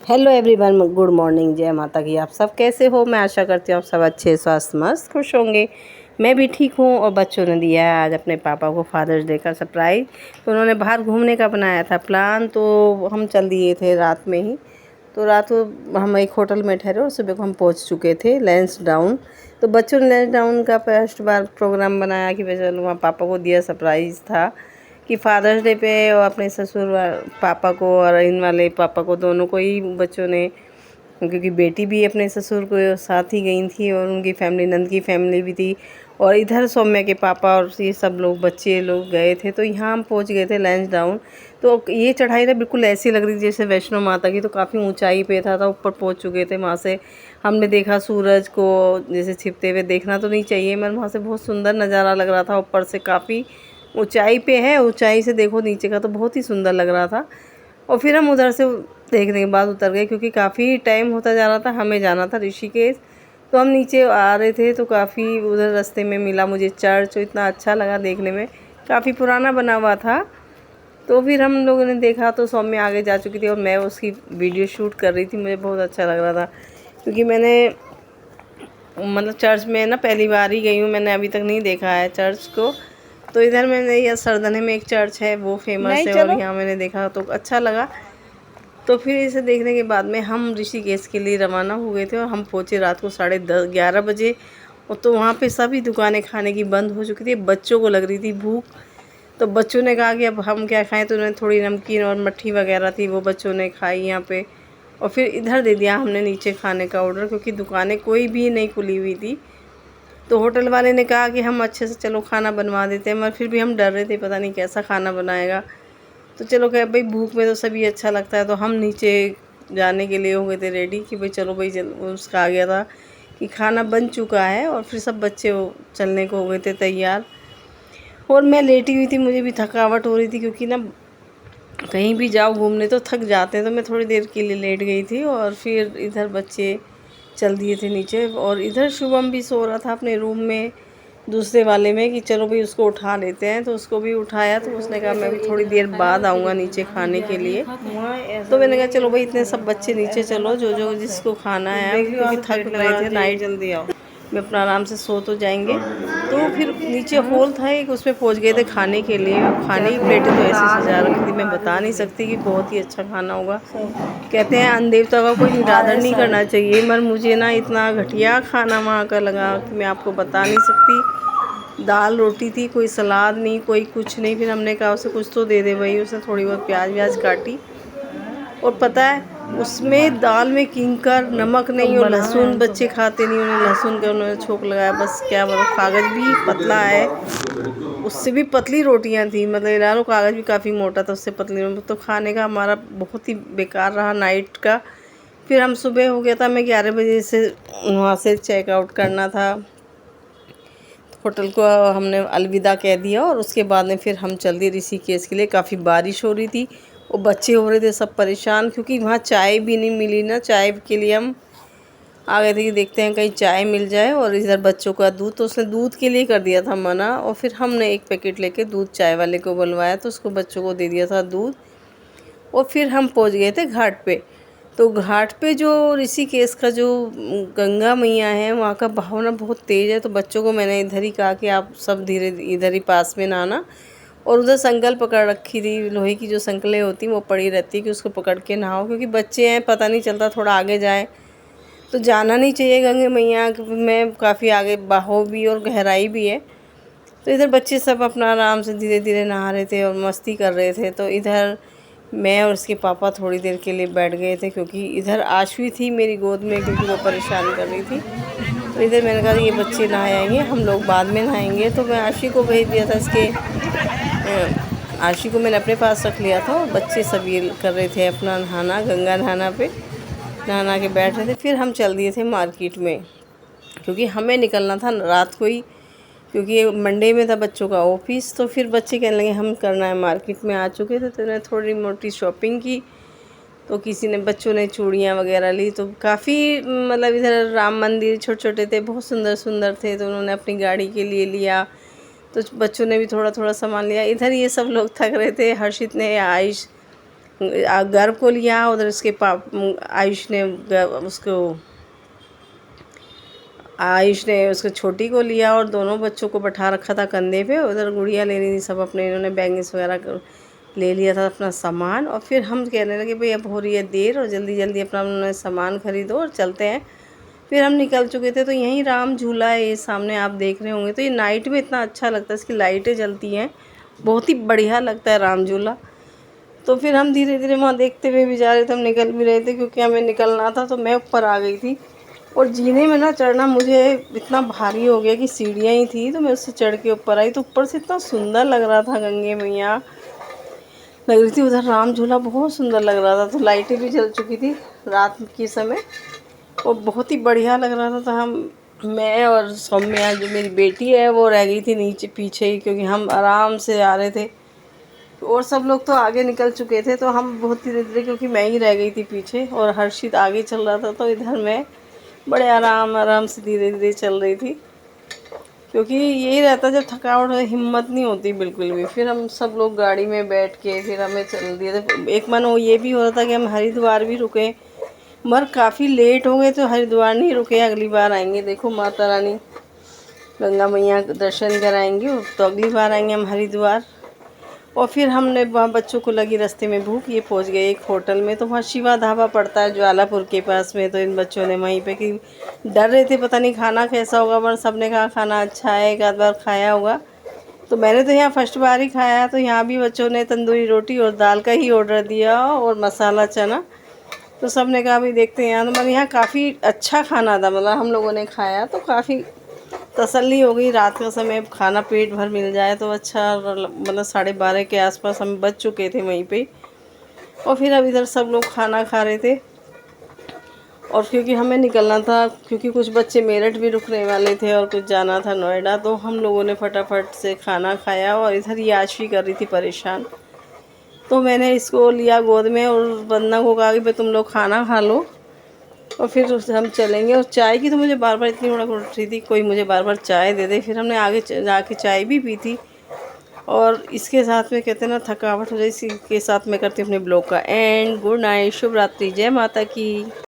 Hello everyone, good morning, जय माता की। आप सब कैसे हो? मैं आशा करती हूँ आप सब अच्छे, स्वस्थ, मस्त, खुश होंगे। मैं भी ठीक हूँ। और बच्चों ने दिया है आज अपने पापा को फादर्स डे का सरप्राइज़। तो उन्होंने बाहर घूमने का बनाया था प्लान, तो हम चल दिए थे रात में ही। तो रात को हम एक होटल में ठहरे और सुबह को हम पहुँच चुके थे लैंसडाउन। तो बच्चों ने लैंसडाउन का फर्स्ट बार प्रोग्राम बनाया कि भाई चलो वहाँ पापा को दिया, सरप्राइज़ था कि फादर्स डे पे और अपने ससुर पापा को और इन वाले पापा को, दोनों को ही बच्चों ने, क्योंकि बेटी भी अपने ससुर को साथ ही गई थी और उनकी फैमिली, नंद की फैमिली भी थी, और इधर सौम्या के पापा और ये सब लोग, बच्चे लोग गए थे। तो यहाँ हम पहुँच गए थे लैंसडाउन। तो ये चढ़ाई ना बिल्कुल ऐसी लग रही थी जैसे वैष्णो माता की। तो काफ़ी ऊंचाई पे था, ऊपर पहुँच चुके थे। वहाँ से हमने देखा सूरज को जैसे छिपते हुए। देखना तो नहीं चाहिए मगर वहाँ से बहुत सुंदर नज़ारा लग रहा था। ऊपर से काफ़ी ऊंचाई पे है, ऊंचाई से देखो नीचे का तो बहुत ही सुंदर लग रहा था। और फिर हम उधर से देखने के बाद उतर गए, क्योंकि काफ़ी टाइम होता जा रहा था, हमें जाना था ऋषिकेश। तो हम नीचे आ रहे थे तो काफ़ी उधर रास्ते में मिला मुझे चर्च, तो इतना अच्छा लगा देखने में, काफ़ी पुराना बना हुआ था। तो फिर हम लोगों ने देखा तो सौम्या आगे जा चुकी थी और मैं उसकी वीडियो शूट कर रही थी। मुझे बहुत अच्छा लग रहा था, क्योंकि मैंने मतलब चर्च में ना पहली बार ही गई हूँ, मैंने अभी तक नहीं देखा है चर्च को। तो इधर मैंने यह सरदने में एक चर्च है, वो फेमस है, और यहाँ मैंने देखा तो अच्छा लगा। तो फिर इसे देखने के बाद में हम ऋषिकेश के लिए रवाना हो गए थे और हम पहुँचे रात को 10:30-11 बजे। और तो वहाँ पे सभी दुकानें खाने की बंद हो चुकी थी। बच्चों को लग रही थी भूख, तो बच्चों ने कहा कि अब हम क्या खाएं। तो उन्होंने थोड़ी नमकीन और मट्ठी वगैरह थी, वो बच्चों ने खाई यहाँ पे। और फिर इधर दे दिया हमने नीचे खाने का ऑर्डर, क्योंकि दुकानें कोई भी नहीं खुली हुई थी। तो होटल वाले ने कहा कि हम अच्छे से चलो खाना बनवा देते हैं, मगर फिर भी हम डर रहे थे पता नहीं कैसा खाना बनाएगा। तो चलो कहे भाई भूख में तो सभी अच्छा लगता है। तो हम नीचे जाने के लिए हो गए थे रेडी कि भाई चलो भाई, उसका आ गया था कि खाना बन चुका है। और फिर सब बच्चे चलने को हो गए थे तैयार। और मैं लेटी हुई थी, मुझे भी थकावट हो रही थी, क्योंकि ना कहीं भी जाओ घूमने तो थक जाते हैं। तो मैं थोड़ी देर के लिए लेट गई थी और फिर इधर बच्चे चल दिए थे नीचे। और इधर शुभम भी सो रहा था अपने रूम में, दूसरे वाले में, कि चलो भाई उसको उठा लेते हैं। तो उसको भी उठाया। तो उसने कहा मैं भी थोड़ी देर बाद आऊँगा नीचे खाने के लिए। तो मैंने कहा चलो भाई इतने सब बच्चे नीचे चलो, जो जो जिसको खाना है, क्योंकि थक रहे थे नाइट, जल्दी आओ, मैं अपना आराम से सो तो जाएंगे। तो फिर नीचे हॉल था एक, उसमें पहुंच गए थे खाने के लिए। खाने की प्लेटें तो ऐसे सजा रखी थी, मैं बता नहीं सकती कि बहुत ही अच्छा खाना होगा। कहते हैं अन्न देवता का कोई निरादर नहीं करना चाहिए, मगर मुझे ना इतना घटिया खाना वहाँ का लगा कि मैं आपको बता नहीं सकती। दाल रोटी थी, कोई सलाद नहीं, कोई कुछ नहीं। फिर हमने कहा उसे कुछ तो दे दे भाई। उसने थोड़ी बहुत प्याज व्याज काटी। और पता है उसमें दाल में किंकर, नमक नहीं, और लहसुन बच्चे खाते नहीं, उन्हें लहसुन का उन्होंने छोंक लगाया। बस क्या बताऊँ, कागज़ भी पतला है, उससे भी पतली रोटियां थी। मतलब इलानो कागज़ भी काफ़ी मोटा था, उससे पतली। तो खाने का हमारा बहुत ही बेकार रहा नाइट का। फिर हम सुबह हो गया था, मैं 11 बजे से वहाँ से चेकआउट करना था। होटल को हमने अलविदा कह दिया और उसके बाद में फिर हम चल दिए ऋषिकेश के लिए। काफ़ी बारिश हो रही थी और बच्चे हो रहे थे सब परेशान, क्योंकि वहाँ चाय भी नहीं मिली ना। चाय के लिए हम आ गए थे कि देखते हैं कहीं चाय मिल जाए। और इधर बच्चों का दूध, तो उसने दूध के लिए कर दिया था मना। और फिर हमने एक पैकेट लेके दूध चाय वाले को बुलवाया, तो उसको बच्चों को दे दिया था दूध। और फिर हम पहुँच गए थे घाट पे। तो घाट पे जो ऋषिकेश का जो गंगा मैया है, वहाँ का बहाव बहुत तेज़ है। तो बच्चों को मैंने इधर ही कहा कि आप सब धीरे इधर ही पास में नहाना। और उधर संकल पकड़ रखी थी, लोहे की जो संकलें होती वो पड़ी रहती कि उसको पकड़ के नहाओ, क्योंकि बच्चे हैं, पता नहीं चलता, थोड़ा आगे जाए तो जाना नहीं चाहिए गंगा मैया में। काफ़ी आगे बहाव भी और गहराई भी है। तो इधर बच्चे सब अपना आराम से धीरे धीरे नहा रहे थे और मस्ती कर रहे थे। तो इधर मैं और उसके पापा थोड़ी देर के लिए बैठ गए थे, क्योंकि इधर आशवी थी मेरी गोद में, क्योंकि वो परेशान कर रही थी। तो इधर मैंने कहा ये बच्चे नहाए आएंगे, हम लोग बाद में नहाएंगे। तो मैं आशी को भेज दिया था इसके, आशी को मैंने अपने पास रख लिया था। और बच्चे सब ये कर रहे थे अपना नहाना, गंगा नहाना पे नहा के बैठ रहे थे। फिर हम चल दिए थे मार्केट में, क्योंकि हमें निकलना था रात को ही, क्योंकि मंडे में था बच्चों का ऑफिस। तो फिर बच्चे कहने लगे हम करना है, मार्केट में आ चुके थे। तो उन्होंने थोड़ी मोटी शॉपिंग की। तो किसी ने, बच्चों ने चूड़ियाँ वगैरह ली। तो काफ़ी मतलब इधर राम मंदिर छोटे छोटे थे, बहुत सुंदर सुंदर थे। तो उन्होंने अपनी गाड़ी के लिए लिया। तो बच्चों ने भी थोड़ा थोड़ा सामान लिया। इधर ये सब लोग थक रहे थे, हर्षित ने, आयुष गर्व को लिया, उधर उसके आयुष ने उसको छोटी को लिया और दोनों बच्चों को बैठा रखा था कंधे पे। उधर गुड़िया ले रही थी सब अपने, इन्होंने बैंगल्स वगैरह ले लिया था अपना सामान। और फिर हम कहने लगे भाई अब हो रही है देर और जल्दी जल्दी अपना उन्होंने सामान ख़रीदो और चलते हैं। फिर हम निकल चुके थे। तो यहीं राम झूला है, ये सामने आप देख रहे होंगे। तो ये नाइट में इतना अच्छा लगता है, इसकी लाइटें जलती हैं, बहुत ही बढ़िया लगता है राम झूला। तो फिर हम धीरे धीरे वहाँ देखते हुए भी जा रहे थे, हम निकल भी रहे थे क्योंकि हमें निकलना था। तो मैं ऊपर आ गई थी और जीने में ना चढ़ना मुझे इतना भारी हो गया कि सीढ़ियाँ ही थी, तो मैं उससे चढ़ के ऊपर आई। तो ऊपर से इतना सुंदर लग रहा था, गंगे मैया लग रही थी, उधर राम झूला बहुत सुंदर लग रहा था। तो लाइटें भी जल चुकी थी रात के समय और बहुत ही बढ़िया लग रहा था। तो मैं और सौम्या जो मेरी बेटी है वो रह गई थी नीचे पीछे ही, क्योंकि हम आराम से आ रहे थे और सब लोग तो आगे निकल चुके थे। तो हम बहुत धीरे धीरे, क्योंकि मैं ही रह गई थी पीछे और हर्षित आगे चल रहा था, तो इधर मैं बड़े आराम से धीरे धीरे चल रही थी, क्योंकि यही रहता जब थकावट हो हिम्मत नहीं होती बिल्कुल भी। फिर हम सब लोग गाड़ी में बैठ के फिर हमें चल दिए थे। एक मन वो ये भी हो रहा था कि हम हरिद्वार भी रुके, मगर काफ़ी लेट हो गए तो हरिद्वार नहीं रुके, अगली बार आएंगे। देखो माता रानी गंगा मैया दर्शन कराएंगे तो अगली बार आएंगे हम हरिद्वार। और फिर हमने वहाँ बच्चों को लगी रास्ते में भूख, ये पहुँच गए एक होटल में। तो वहाँ शिवा ढाबा पड़ता है ज्वालापुर के पास में। तो इन बच्चों ने वहीं पे कि डर रहे थे पता नहीं खाना कैसा होगा, पर सब ने कहा खाना अच्छा है, एक आध बार खाया होगा। तो मैंने तो यहाँ फर्स्ट बार ही खाया। तो यहाँ भी बच्चों ने तंदूरी रोटी और दाल का ही ऑर्डर दिया और मसाला चना। तो सब ने कहा भाई देखते हैं। यहाँ तो मतलब यहाँ काफ़ी अच्छा खाना था, मतलब हम लोगों ने खाया तो काफ़ी तसल्ली हो गई। रात का समय खाना पेट भर मिल जाए तो अच्छा। मतलब 12:30 के आसपास हम बच चुके थे वहीं पे। और फिर अब इधर सब लोग खाना खा रहे थे और क्योंकि हमें निकलना था, क्योंकि कुछ बच्चे मेरठ भी रुकने वाले थे और कुछ जाना था नोएडा। तो हम लोगों ने फटाफट से खाना खाया और इधर ये आशवी कर रही थी परेशान। तो मैंने इसको लिया गोद में और वंदना को कहा कि भाई तुम लोग खाना खा लो और फिर हम चलेंगे। और चाय की तो मुझे बार बार इतनी बड़ा उठ रही थी, कोई मुझे बार बार चाय दे दे। फिर हमने आगे जाके चाय भी पी थी। और इसके साथ में कहते हैं ना थकावट हो जाए, इसी के साथ मैं करती हूँ अपने ब्लॉग का एंड। गुड नाइट, शुभ रात्रि, जय माता की।